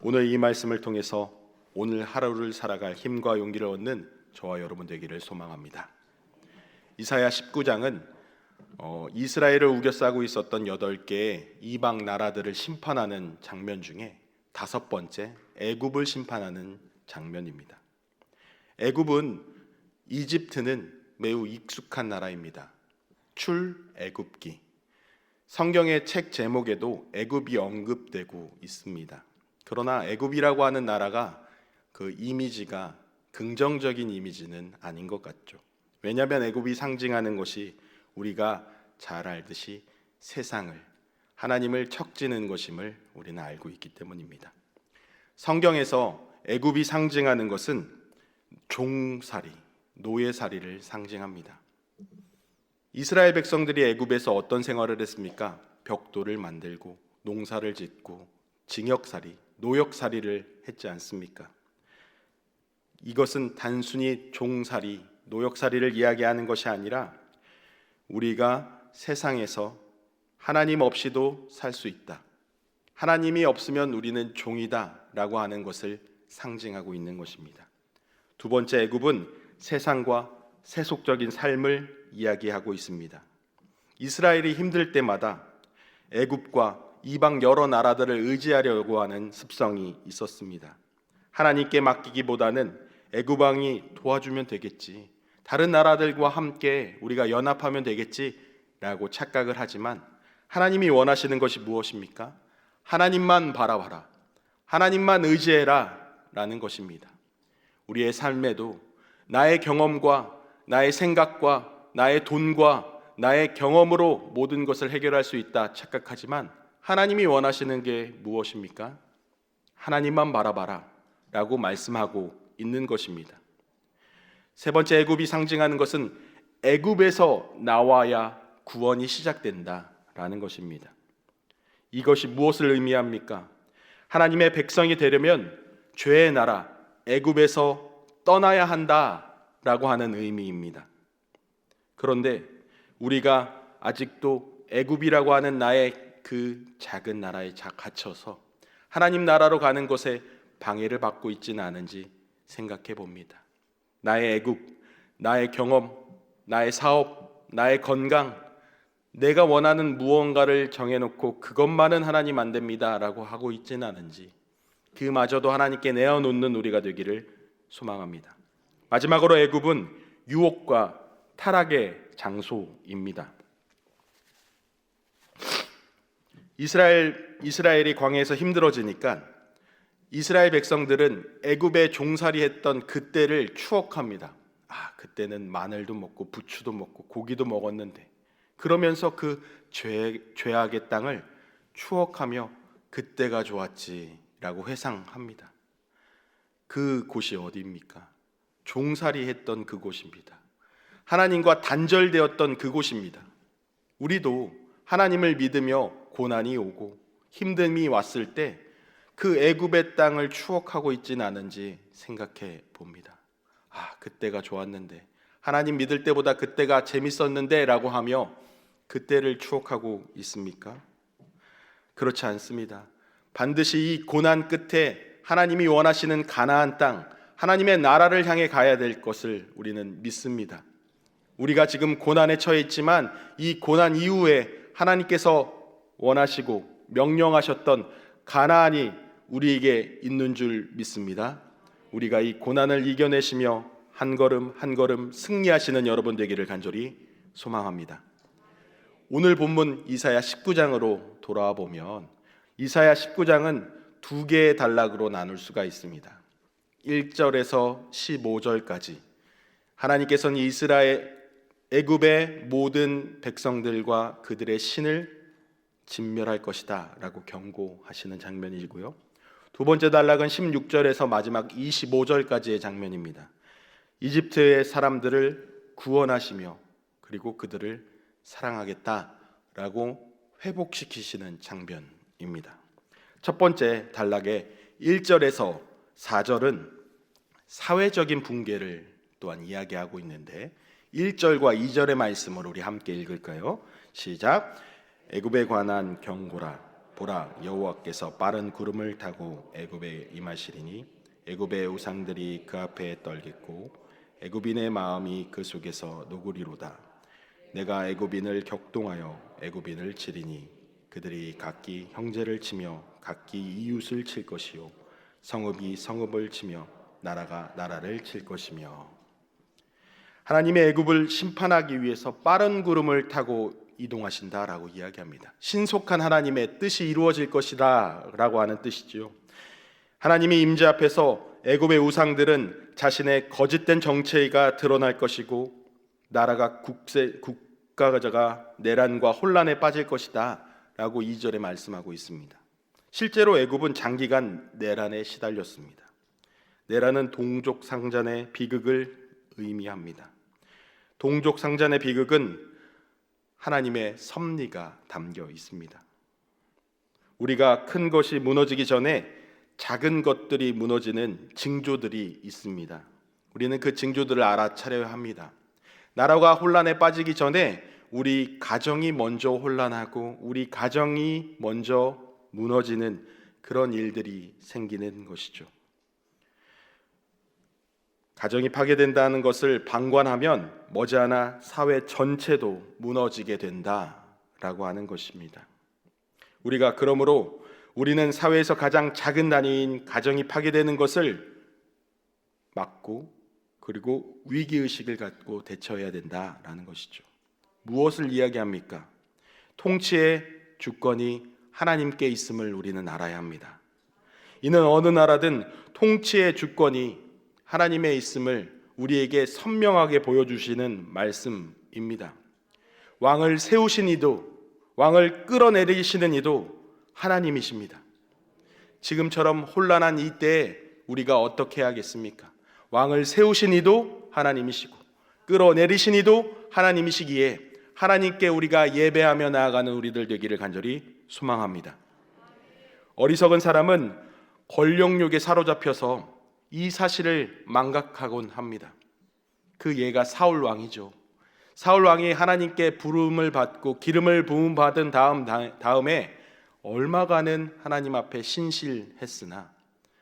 오늘 이 말씀을 통해서 오늘 하루를 살아갈 힘과 용기를 얻는 저와 여러분 되기를 소망합니다. 이사야 19장은 이스라엘을 우겨싸고 있었던 8개의 이방 나라들을 심판하는 장면 중에 5번째 애굽을 심판하는 장면입니다. 애굽은 이집트는 매우 익숙한 나라입니다. 출애굽기. 성경의 책 제목에도 애굽이 언급되고 있습니다. 그러나 애굽이라고 하는 나라가 그 이미지가 긍정적인 이미지는 아닌 것 같죠. 왜냐하면 애굽이 상징하는 것이 우리가 잘 알듯이 세상을, 하나님을 척지는 것임을 우리는 알고 있기 때문입니다. 성경에서 애굽이 상징하는 것은 종살이, 노예살이를 상징합니다. 이스라엘 백성들이 애굽에서 어떤 생활을 했습니까? 벽돌을 만들고 농사를 짓고 징역살이, 노역살이를 했지 않습니까? 이것은 단순히 종살이, 노역살이를 이야기하는 것이 아니라 우리가 세상에서 하나님 없이도 살 수 있다, 하나님이 없으면 우리는 종이다 라고 하는 것을 상징하고 있는 것입니다. 두 번째, 애굽은 세상과 세속적인 삶을 이야기하고 있습니다. 이스라엘이 힘들 때마다 애굽과 이방 여러 나라들을 의지하려고 하는 습성이 있었습니다. 하나님께 맡기기보다는 애굽 왕이 도와주면 되겠지, 다른 나라들과 함께 우리가 연합하면 되겠지 라고 착각을 하지만 하나님이 원하시는 것이 무엇입니까? 하나님만 바라봐라, 하나님만 의지해라 라는 것입니다. 우리의 삶에도 나의 경험과 나의 생각과 나의 돈과 나의 경험으로 모든 것을 해결할 수 있다 착각하지만 하나님이 원하시는 게 무엇입니까? 하나님만 바라봐라 라고 말씀하고 있는 것입니다. 세 번째, 애굽이 상징하는 것은 애굽에서 나와야 구원이 시작된다 라는 것입니다. 이것이 무엇을 의미합니까? 하나님의 백성이 되려면 죄의 나라 애굽에서 떠나야 한다 라고 하는 의미입니다. 그런데 우리가 아직도 애굽이라고 하는 나의 그 작은 나라에 갇혀서 하나님 나라로 가는 것에 방해를 받고 있지는 않은지 생각해 봅니다. 나의 애굽, 나의 경험, 나의 사업, 나의 건강, 내가 원하는 무언가를 정해놓고 그것만은 하나님 안 됩니다 라고 하고 있지는 않은지 그마저도 하나님께 내어놓는 우리가 되기를 소망합니다. 마지막으로 애굽은 유혹과 타락의 장소입니다. 이스라엘이 광야에서 힘들어지니까 이스라엘 백성들은 애굽에 종살이했던 그때를 추억합니다. 그때는 마늘도 먹고 부추도 먹고 고기도 먹었는데, 그러면서 그 죄악의 땅을 추억하며 그때가 좋았지라고 회상합니다. 그 곳이 어디입니까? 종살이했던 그곳입니다. 하나님과 단절되었던 그곳입니다. 우리도 하나님을 믿으며 고난이 오고 힘듦이 왔을 때 그 애굽의 땅을 추억하고 있지는 않은지 생각해 봅니다. 그때가 좋았는데, 하나님 믿을 때보다 그때가 재밌었는데 라고 하며 그때를 추억하고 있습니까? 그렇지 않습니다. 반드시 이 고난 끝에 하나님이 원하시는 가나안 땅, 하나님의 나라를 향해 가야 될 것을 우리는 믿습니다. 우리가 지금 고난에 처해 있지만 이 고난 이후에 하나님께서 원하시고 명령하셨던 가나안이 우리에게 있는 줄 믿습니다. 우리가 이 고난을 이겨내시며 한 걸음 한 걸음 승리하시는 여러분 되기를 간절히 소망합니다. 오늘 본문 이사야 19장으로 돌아와 보면 이사야 19장은 두 개의 단락으로 나눌 수가 있습니다. 1절에서 15절까지 하나님께서는 애굽의 모든 백성들과 그들의 신을 진멸할 것이다 라고 경고하시는 장면이고요. 두 번째 단락은 16절에서 마지막 25절까지의 장면입니다. 이집트의 사람들을 구원하시며 그리고 그들을 사랑하겠다라고 회복시키시는 장면입니다. 첫 번째 단락의 1절에서 4절은 사회적인 붕괴를 또한 이야기하고 있는데 1절과 2절의 말씀을 우리 함께 읽을까요? 시작. 애굽에 관한 경고라. 보라, 여호와께서 빠른 구름을 타고 애굽에 임하시리니 애굽의 우상들이 그 앞에 떨겠고 애굽인의 마음이 그 속에서 녹으리로다. 내가 애굽인을 격동하여 애굽인을 치리니 그들이 각기 형제를 치며 각기 이웃을 칠 것이요 성읍이 성읍을 치며 나라가 나라를 칠 것이며. 하나님의 애굽을 심판하기 위해서 빠른 구름을 타고 이동하신다라고 이야기합니다. 신속한 하나님의 뜻이 이루어질 것이다 라고 하는 뜻이죠. 하나님의 임재 앞에서 애굽의 우상들은 자신의 거짓된 정체가 드러날 것이고 나라가 국가가 내란과 혼란에 빠질 것이다 라고 2절에 말씀하고 있습니다. 실제로 애굽은 장기간 내란에 시달렸습니다. 내란은 동족 상잔의 비극을 의미합니다. 동족 상잔의 비극은 하나님의 섭리가 담겨 있습니다. 우리가 큰 것이 무너지기 전에 작은 것들이 무너지는 징조들이 있습니다. 우리는 그 징조들을 알아차려야 합니다. 나라가 혼란에 빠지기 전에 우리 가정이 먼저 혼란하고 우리 가정이 먼저 무너지는 그런 일들이 생기는 것이죠. 가정이 파괴된다는 것을 방관하면 머지않아 사회 전체도 무너지게 된다라고 하는 것입니다. 우리가 그러므로 우리는 사회에서 가장 작은 단위인 가정이 파괴되는 것을 막고 그리고 위기의식을 갖고 대처해야 된다라는 것이죠. 무엇을 이야기합니까? 통치의 주권이 하나님께 있음을 우리는 알아야 합니다. 이는 어느 나라든 통치의 주권이 하나님의 있음을 우리에게 선명하게 보여주시는 말씀입니다. 왕을 세우신 이도 왕을 끌어내리시는 이도 하나님이십니다. 지금처럼 혼란한 이때에 우리가 어떻게 해야겠습니까? 왕을 세우신 이도 하나님이시고 끌어내리신 이도 하나님이시기에 하나님께 우리가 예배하며 나아가는 우리들 되기를 간절히 소망합니다. 어리석은 사람은 권력욕에 사로잡혀서 이 사실을 망각하곤 합니다. 그 예가 사울 왕이죠. 사울 왕이 하나님께 부름을 받고 기름을 부음 받은 다음에 얼마간은 하나님 앞에 신실했으나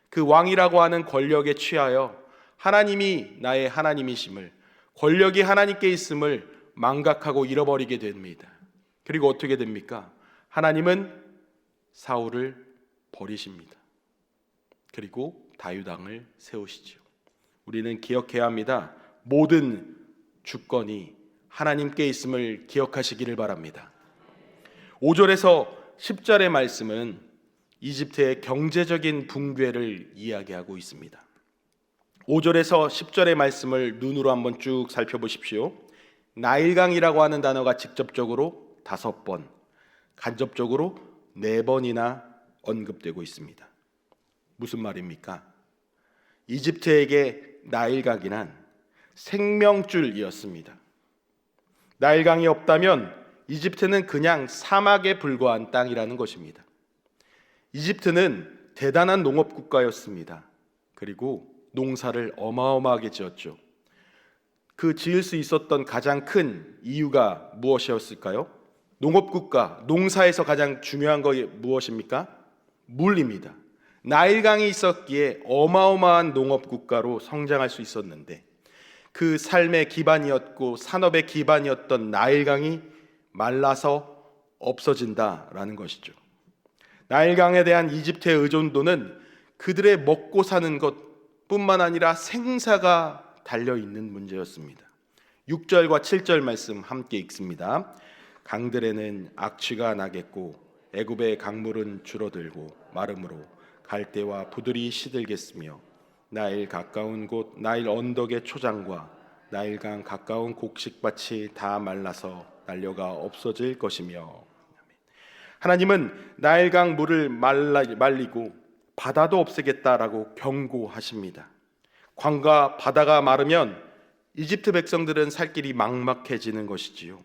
그 왕이라고 하는 권력에 취하여 하나님이 나의 하나님이심을, 권력이 하나님께 있음을 망각하고 잃어버리게 됩니다. 그리고 어떻게 됩니까? 하나님은 사울을 버리십니다. 그리고 다윗왕을 세우시죠. 우리는 기억해야 합니다. 모든 주권이 하나님께 있음을 기억하시기를 바랍니다. 5절에서 10절의 말씀은 이집트의 경제적인 붕괴를 이야기하고 있습니다. 5절에서 10절의 말씀을 눈으로 한번 쭉 살펴보십시오. 나일강이라고 하는 단어가 직접적으로 5번, 간접적으로 4번이나 언급되고 있습니다. 무슨 말입니까? 이집트에게 나일강이란 생명줄이었습니다. 나일강이 없다면 이집트는 그냥 사막에 불과한 땅이라는 것입니다. 이집트는 대단한 농업 국가였습니다. 그리고 농사를 어마어마하게 지었죠. 그 지을 수 있었던 가장 큰 이유가 무엇이었을까요? 농업 국가, 농사에서 가장 중요한 것이 무엇입니까? 물입니다. 나일강이 있었기에 어마어마한 농업 국가로 성장할 수 있었는데 그 삶의 기반이었고 산업의 기반이었던 나일강이 말라서 없어진다라는 것이죠. 나일강에 대한 이집트의 의존도는 그들의 먹고 사는 것뿐만 아니라 생사가 달려있는 문제였습니다. 6절과 7절 말씀 함께 읽습니다. 강들에는 악취가 나겠고 애굽의 강물은 줄어들고 마름으로 갈대와 부들이 시들겠으며 나일 가까운 곳 나일 언덕의 초장과 나일강 가까운 곡식밭이 다 말라서 난려가 없어질 것이며. 하나님은 나일강 물을 말리고 바다도 없애겠다라고 경고하십니다. 강과 바다가 마르면 이집트 백성들은 살 길이 막막해지는 것이지요.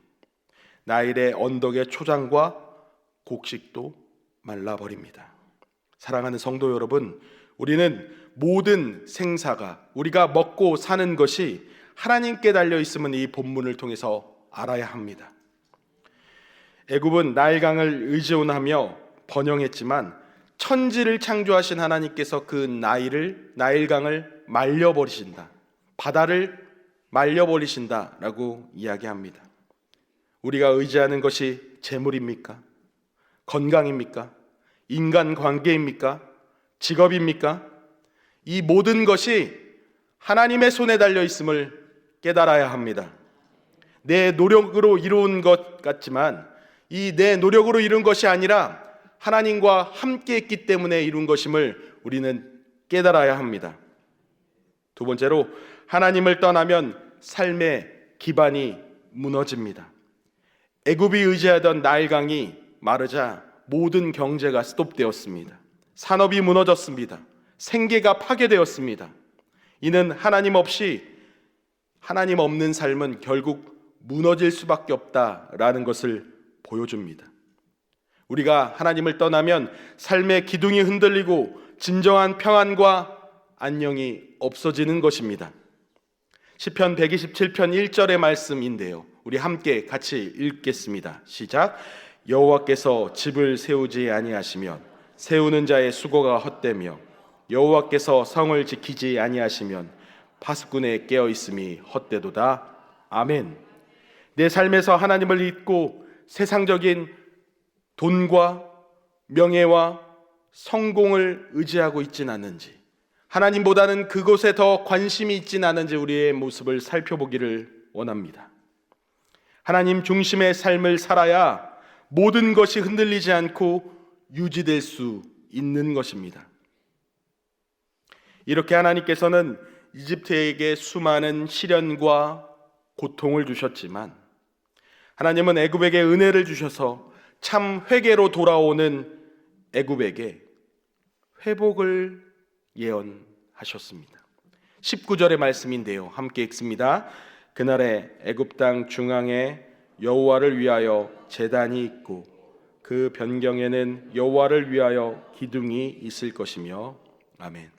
나일의 언덕의 초장과 곡식도 말라버립니다. 사랑하는 성도 여러분, 우리는 모든 생사가 우리가 먹고 사는 것이 하나님께 달려 있음은 이 본문을 통해서 알아야 합니다. 애굽은 나일강을 의존하며 번영했지만 천지를 창조하신 하나님께서 그 나일강을 말려버리신다, 바다를 말려버리신다라고 이야기합니다. 우리가 의지하는 것이 재물입니까? 건강입니까? 인간관계입니까? 직업입니까? 이 모든 것이 하나님의 손에 달려 있음을 깨달아야 합니다. 내 노력으로 이룬 것 같지만 이 내 노력으로 이룬 것이 아니라 하나님과 함께 했기 때문에 이룬 것임을 우리는 깨달아야 합니다. 두 번째로, 하나님을 떠나면 삶의 기반이 무너집니다. 애굽이 의지하던 나일강이 마르자 모든 경제가 스톱되었습니다. 산업이 무너졌습니다. 생계가 파괴되었습니다. 이는 하나님 없는 삶은 결국 무너질 수밖에 없다라는 것을 보여줍니다. 우리가 하나님을 떠나면 삶의 기둥이 흔들리고 진정한 평안과 안녕이 없어지는 것입니다. 시편 127편 1절의 말씀인데요, 우리 함께 같이 읽겠습니다. 시작. 여호와께서 집을 세우지 아니하시면 세우는 자의 수고가 헛되며 여호와께서 성을 지키지 아니하시면 파수꾼의 깨어 있음이 헛되도다. 아멘. 내 삶에서 하나님을 잊고 세상적인 돈과 명예와 성공을 의지하고 있진 않는지, 하나님보다는 그곳에 더 관심이 있진 않은지 우리의 모습을 살펴보기를 원합니다. 하나님 중심의 삶을 살아야 모든 것이 흔들리지 않고 유지될 수 있는 것입니다. 이렇게 하나님께서는 이집트에게 수많은 시련과 고통을 주셨지만 하나님은 애굽에게 은혜를 주셔서 참 회개로 돌아오는 애굽에게 회복을 예언하셨습니다. 19절의 말씀인데요, 함께 읽습니다. 그날에 애굽 땅 중앙에 여호와를 위하여 제단이 있고 그 변경에는 여호와를 위하여 기둥이 있을 것이며. 아멘.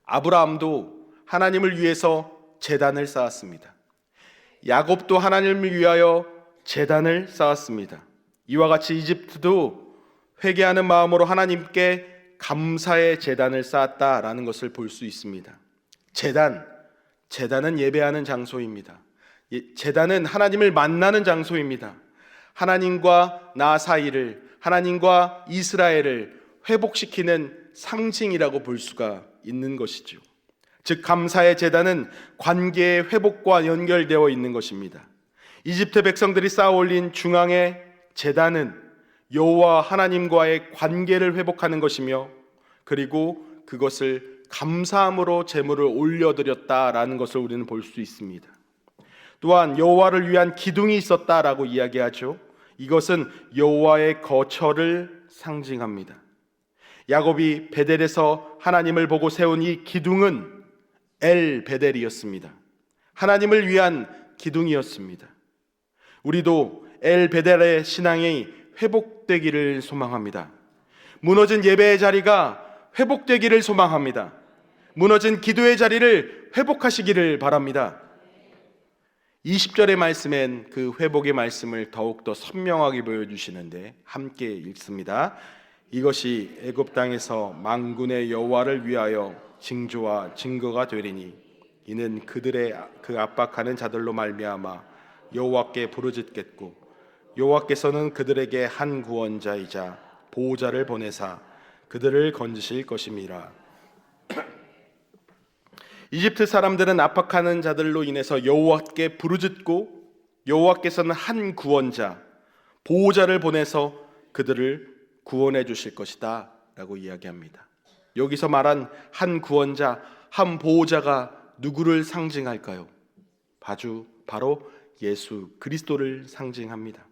아브라함도 하나님을 위해서 제단을 쌓았습니다. 야곱도 하나님을 위하여 제단을 쌓았습니다. 이와 같이 이집트도 회개하는 마음으로 하나님께 감사의 제단을 쌓았다라는 것을 볼 수 있습니다. 제단은 예배하는 장소입니다. 제단은 하나님을 만나는 장소입니다. 하나님과 나 사이를, 하나님과 이스라엘을 회복시키는 상징이라고 볼 수가 있는 것이죠. 즉 감사의 제단은 관계의 회복과 연결되어 있는 것입니다. 이집트 백성들이 쌓아 올린 중앙의 제단은 여호와 하나님과의 관계를 회복하는 것이며, 그리고 그것을 감사함으로 제물을 올려드렸다라는 것을 우리는 볼 수 있습니다. 또한 여호와를 위한 기둥이 있었다라고 이야기하죠. 이것은 여호와의 거처를 상징합니다. 야곱이 베델에서 하나님을 보고 세운 이 기둥은 엘 베델이었습니다. 하나님을 위한 기둥이었습니다. 우리도 엘 베델의 신앙이 회복되기를 소망합니다. 무너진 예배의 자리가 회복되기를 소망합니다. 무너진 기도의 자리를 회복하시기를 바랍니다. 20절의 말씀엔 그 회복의 말씀을 더욱더 선명하게 보여주시는데 함께 읽습니다. 이것이 애굽 땅에서 만군의 여호와를 위하여 징조와 증거가 되리니 이는 그들의 그 압박하는 자들로 말미암아 여호와께 부르짖겠고 여호와께서는 그들에게 한 구원자이자 보호자를 보내사 그들을 건지실 것임이라. 이집트 사람들은 압박하는 자들로 인해서 여호와께 부르짖고 여호와께서는 한 구원자, 보호자를 보내서 그들을 구원해 주실 것이다 라고 이야기합니다. 여기서 말한 한 구원자, 한 보호자가 누구를 상징할까요? 바로 예수 그리스도를 상징합니다.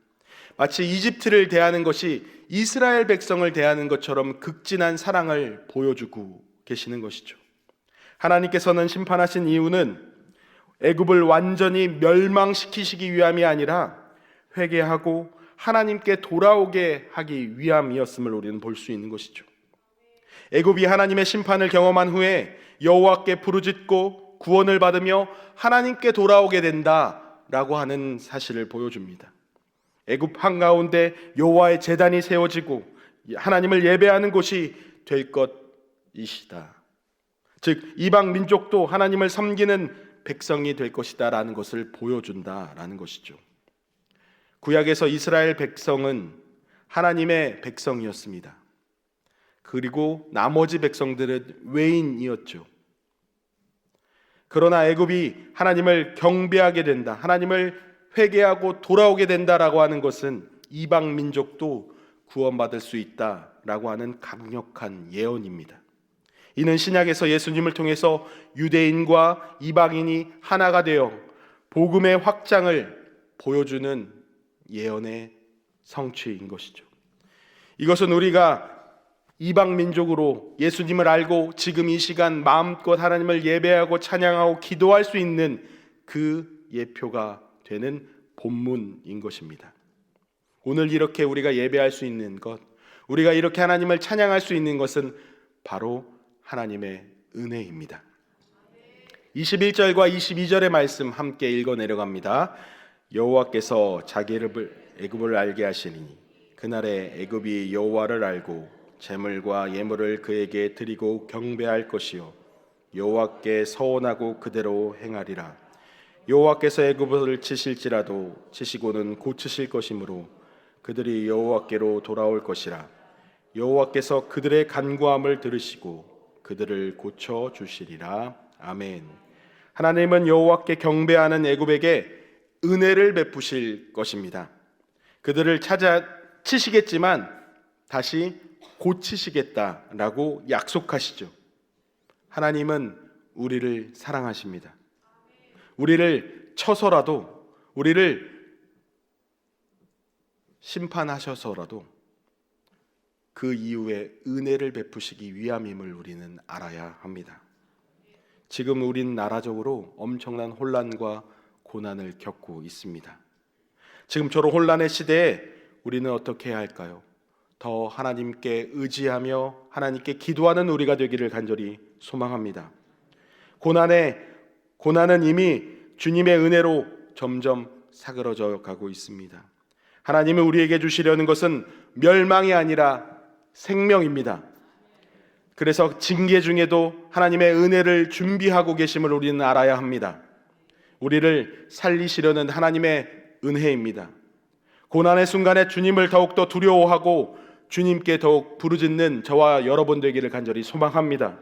마치 이집트를 대하는 것이 이스라엘 백성을 대하는 것처럼 극진한 사랑을 보여주고 계시는 것이죠. 하나님께서는 심판하신 이유는 애굽을 완전히 멸망시키시기 위함이 아니라 회개하고 하나님께 돌아오게 하기 위함이었음을 우리는 볼 수 있는 것이죠. 애굽이 하나님의 심판을 경험한 후에 여호와께 부르짖고 구원을 받으며 하나님께 돌아오게 된다라고 하는 사실을 보여줍니다. 애굽 한가운데 여호와의 제단이 세워지고 하나님을 예배하는 곳이 될 것이시다. 즉 이방 민족도 하나님을 섬기는 백성이 될 것이다 라는 것을 보여준다라는 것이죠. 구약에서 이스라엘 백성은 하나님의 백성이었습니다. 그리고 나머지 백성들은 외인이었죠. 그러나 애굽이 하나님을 경배하게 된다, 하나님을 회개하고 돌아오게 된다라고 하는 것은 이방 민족도 구원받을 수 있다라고 하는 강력한 예언입니다. 이는 신약에서 예수님을 통해서 유대인과 이방인이 하나가 되어 복음의 확장을 보여주는 예언의 성취인 것이죠. 이것은 우리가 이방 민족으로 예수님을 알고 지금 이 시간 마음껏 하나님을 예배하고 찬양하고 기도할 수 있는 그 예표가 되는 본문인 것입니다. 오늘 이렇게 우리가 예배할 수 있는 것, 우리가 이렇게 하나님을 찬양할 수 있는 것은 바로 하나님의 은혜입니다. 21절과 22절의 말씀 함께 읽어 내려갑니다. 여호와께서 자기 애굽을 알게 하시니 그날에 애굽이 여호와를 알고 제물과 예물을 그에게 드리고 경배할 것이요 여호와께 서원하고 그대로 행하리라. 여호와께서 애굽을 치실지라도 치시고는 고치실 것이므로 그들이 여호와께로 돌아올 것이라. 여호와께서 그들의 간구함을 들으시고 그들을 고쳐 주시리라. 아멘. 하나님은 여호와께 경배하는 애굽에게 은혜를 베푸실 것입니다. 그들을 찾아 치시겠지만 다시 고치시겠다라고 약속하시죠. 하나님은 우리를 사랑하십니다. 우리를 쳐서라도, 우리를 심판하셔서라도 그 이후에 은혜를 베푸시기 위함임을 우리는 알아야 합니다. 지금 우린 나라적으로 엄청난 혼란과 고난을 겪고 있습니다. 지금처럼 혼란의 시대에 우리는 어떻게 해야 할까요? 더 하나님께 의지하며 하나님께 기도하는 우리가 되기를 간절히 소망합니다. 고난은 이미 주님의 은혜로 점점 사그러져 가고 있습니다. 하나님이 우리에게 주시려는 것은 멸망이 아니라 생명입니다. 그래서 징계 중에도 하나님의 은혜를 준비하고 계심을 우리는 알아야 합니다. 우리를 살리시려는 하나님의 은혜입니다. 고난의 순간에 주님을 더욱더 두려워하고 주님께 더욱 부르짖는 저와 여러분 되기를 간절히 소망합니다.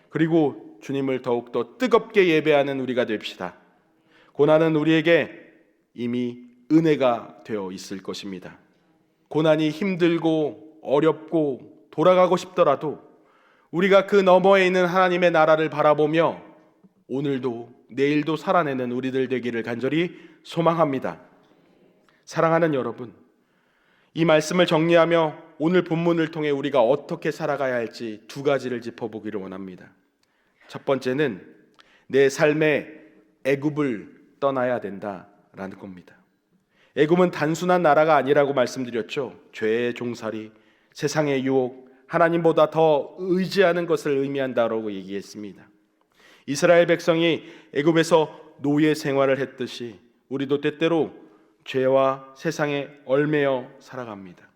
그리고 주님을 더욱더 뜨겁게 예배하는 우리가 됩시다. 고난은 우리에게 이미 은혜가 되어 있을 것입니다. 고난이 힘들고 어렵고 돌아가고 싶더라도 우리가 그 너머에 있는 하나님의 나라를 바라보며 오늘도 내일도 살아내는 우리들 되기를 간절히 소망합니다. 사랑하는 여러분, 이 말씀을 정리하며 오늘 본문을 통해 우리가 어떻게 살아가야 할지 두 가지를 짚어보기를 원합니다. 첫 번째는 내 삶에 애굽을 떠나야 된다라는 겁니다. 애굽은 단순한 나라가 아니라고 말씀드렸죠. 죄의 종살이, 세상의 유혹, 하나님보다 더 의지하는 것을 의미한다라고 얘기했습니다. 이스라엘 백성이 애굽에서 노예 생활을 했듯이 우리도 때때로 죄와 세상에 얽매여 살아갑니다.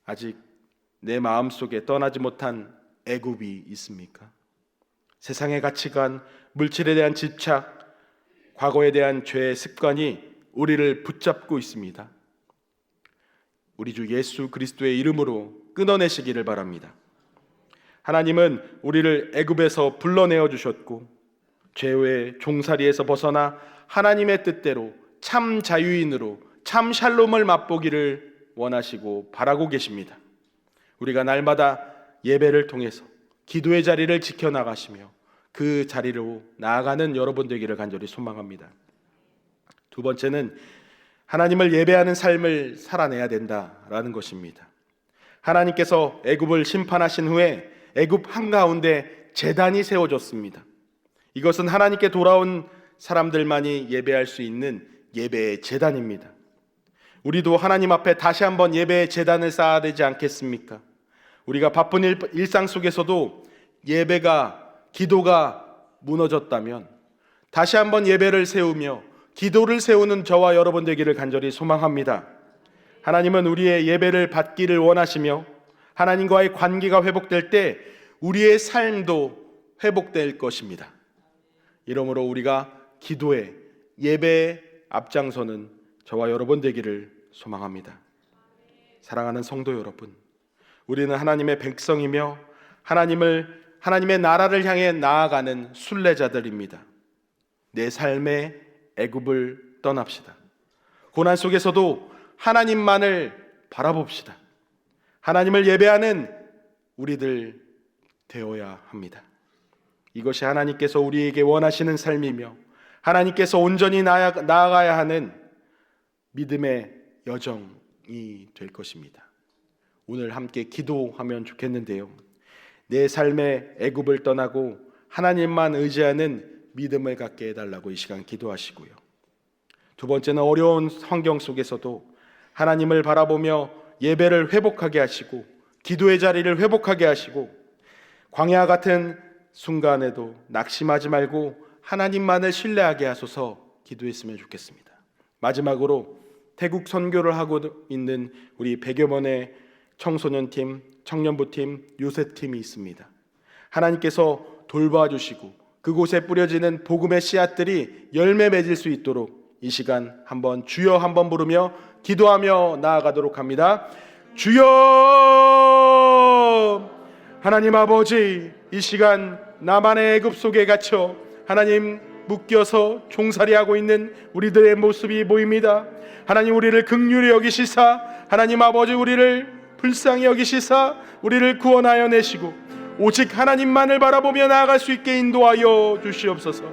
아직 내 마음속에 떠나지 못한 애굽이 있습니까? 세상의 가치관, 물질에 대한 집착, 과거에 대한 죄의 습관이 우리를 붙잡고 있습니다. 우리 주 예수 그리스도의 이름으로 끊어내시기를 바랍니다. 하나님은 우리를 애굽에서 불러내어 주셨고 죄의 종살이에서 벗어나 하나님의 뜻대로 참 자유인으로 참 샬롬을 맛보기를 원하시고 바라고 계십니다. 우리가 날마다 예배를 통해서 기도의 자리를 지켜나가시며 그 자리로 나아가는 여러분 되기를 간절히 소망합니다. 두 번째는 하나님을 예배하는 삶을 살아내야 된다라는 것입니다. 하나님께서 애굽을 심판하신 후에 애굽 한가운데 제단이 세워졌습니다. 이것은 하나님께 돌아온 사람들만이 예배할 수 있는 예배의 제단입니다. 우리도 하나님 앞에 다시 한번 예배의 제단을 쌓아야 되지 않겠습니까? 우리가 바쁜 일상 속에서도 예배가, 기도가 무너졌다면 다시 한번 예배를 세우며 기도를 세우는 저와 여러분 되기를 간절히 소망합니다. 하나님은 우리의 예배를 받기를 원하시며 하나님과의 관계가 회복될 때 우리의 삶도 회복될 것입니다. 이러므로 우리가 기도에, 예배에 앞장서는 저와 여러분 되기를 소망합니다. 사랑하는 성도 여러분, 우리는 하나님의 백성이며 하나님의 나라를 향해 나아가는 순례자들입니다. 내 삶의 애굽을 떠납시다. 고난 속에서도 하나님만을 바라봅시다. 하나님을 예배하는 우리들 되어야 합니다. 이것이 하나님께서 우리에게 원하시는 삶이며 하나님께서 온전히 나아가야 하는 믿음의 여정이 될 것입니다. 오늘 함께 기도하면 좋겠는데요. 내 삶의 애굽을 떠나고 하나님만 의지하는 믿음을 갖게 해달라고 이 시간 기도하시고요. 두 번째는 어려운 환경 속에서도 하나님을 바라보며 예배를 회복하게 하시고 기도의 자리를 회복하게 하시고 광야 같은 순간에도 낙심하지 말고 하나님만을 신뢰하게 하소서 기도했으면 좋겠습니다. 마지막으로 태국 선교를 하고 있는 우리 100여 명의 청소년팀, 청년부팀, 요셉팀이 있습니다. 하나님께서 돌봐주시고 그곳에 뿌려지는 복음의 씨앗들이 열매 맺을 수 있도록 이 시간 한번 주여 한번 부르며 기도하며 나아가도록 합니다. 주여! 하나님 아버지, 이 시간 나만의 애굽 속에 갇혀 하나님 묶여서 종살이하고 있는 우리들의 모습이 보입니다. 하나님 우리를 긍휼히 여기시사 하나님 아버지 우리를 불쌍히 여기시사 우리를 구원하여 내시고 오직 하나님만을 바라보며 나아갈 수 있게 인도하여 주시옵소서.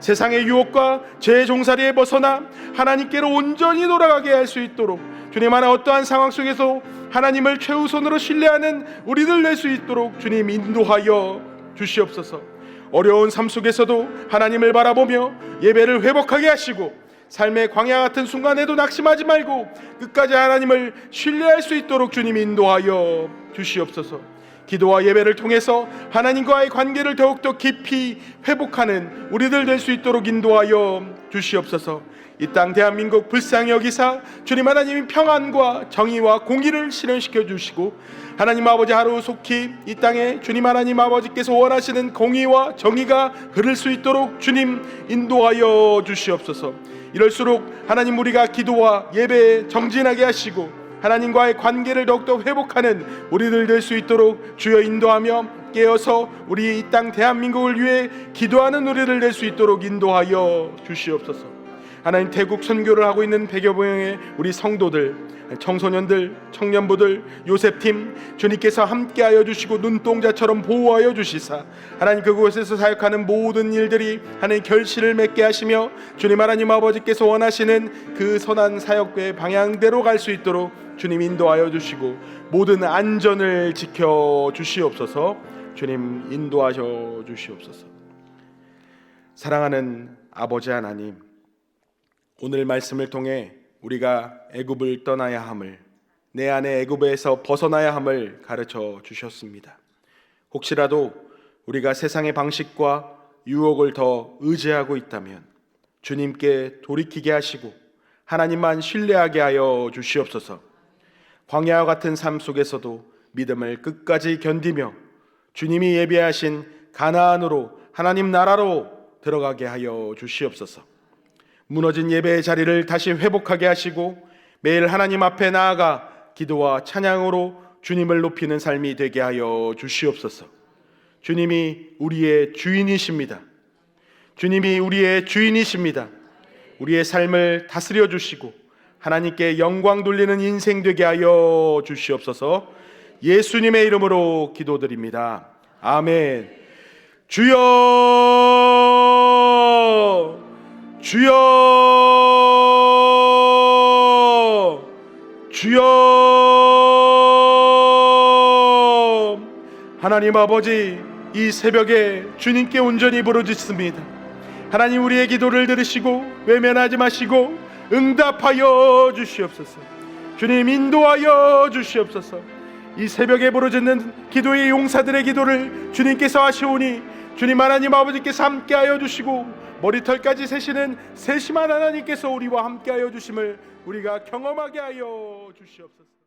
세상의 유혹과 죄의 종살이에 벗어나 하나님께로 온전히 돌아가게 할 수 있도록 주님 안에 어떠한 상황 속에서 하나님을 최우선으로 신뢰하는 우리들 될 수 있도록 주님 인도하여 주시옵소서. 어려운 삶 속에서도 하나님을 바라보며 예배를 회복하게 하시고 삶의 광야 같은 순간에도 낙심하지 말고 끝까지 하나님을 신뢰할 수 있도록 주님 인도하여 주시옵소서. 기도와 예배를 통해서 하나님과의 관계를 더욱더 깊이 회복하는 우리들 될 수 있도록 인도하여 주시옵소서. 이 땅 대한민국 불쌍히 여기사 주님 하나님이 평안과 정의와 공의를 실현시켜 주시고 하나님 아버지 하루 속히 이 땅에 주님 하나님 아버지께서 원하시는 공의와 정의가 흐를 수 있도록 주님 인도하여 주시옵소서. 이럴수록 하나님 우리가 기도와 예배에 정진하게 하시고 하나님과의 관계를 더욱더 회복하는 우리들 될 수 있도록 주여 인도하며 깨어서 우리 이 땅 대한민국을 위해 기도하는 우리들 될 수 있도록 인도하여 주시옵소서. 하나님 태국 선교를 하고 있는 100여 명의 우리 성도들, 청소년들, 청년부들, 요셉팀 주님께서 함께하여 주시고 눈동자처럼 보호하여 주시사 하나님 그곳에서 사역하는 모든 일들이 하나님 결실을 맺게 하시며 주님 하나님 아버지께서 원하시는 그 선한 사역의 방향대로 갈 수 있도록 주님 인도하여 주시고 모든 안전을 지켜 주시옵소서. 주님 인도하여 주시옵소서. 사랑하는 아버지 하나님, 오늘 말씀을 통해 우리가 애굽을 떠나야 함을, 내 안에 애굽에서 벗어나야 함을 가르쳐 주셨습니다. 혹시라도 우리가 세상의 방식과 유혹을 더 의지하고 있다면 주님께 돌이키게 하시고 하나님만 신뢰하게 하여 주시옵소서. 광야와 같은 삶 속에서도 믿음을 끝까지 견디며 주님이 예비하신 가나안으로 하나님 나라로 들어가게 하여 주시옵소서. 무너진 예배의 자리를 다시 회복하게 하시고 매일 하나님 앞에 나아가 기도와 찬양으로 주님을 높이는 삶이 되게 하여 주시옵소서. 주님이 우리의 주인이십니다. 주님이 우리의 주인이십니다. 우리의 삶을 다스려 주시고 하나님께 영광 돌리는 인생 되게 하여 주시옵소서. 예수님의 이름으로 기도드립니다. 아멘. 주여, 주여, 주여. 하나님 아버지, 이 새벽에 주님께 온전히 부르짖습니다. 하나님 우리의 기도를 들으시고 외면하지 마시고 응답하여 주시옵소서. 주님 인도하여 주시옵소서. 이 새벽에 부르짖는 기도의 용사들의 기도를 주님께서 하시오니 주님 하나님 아버지께서 함께하여 주시고 머리털까지 세시는 세심한 하나님께서 우리와 함께하여 주심을 우리가 경험하게 하여 주시옵소서.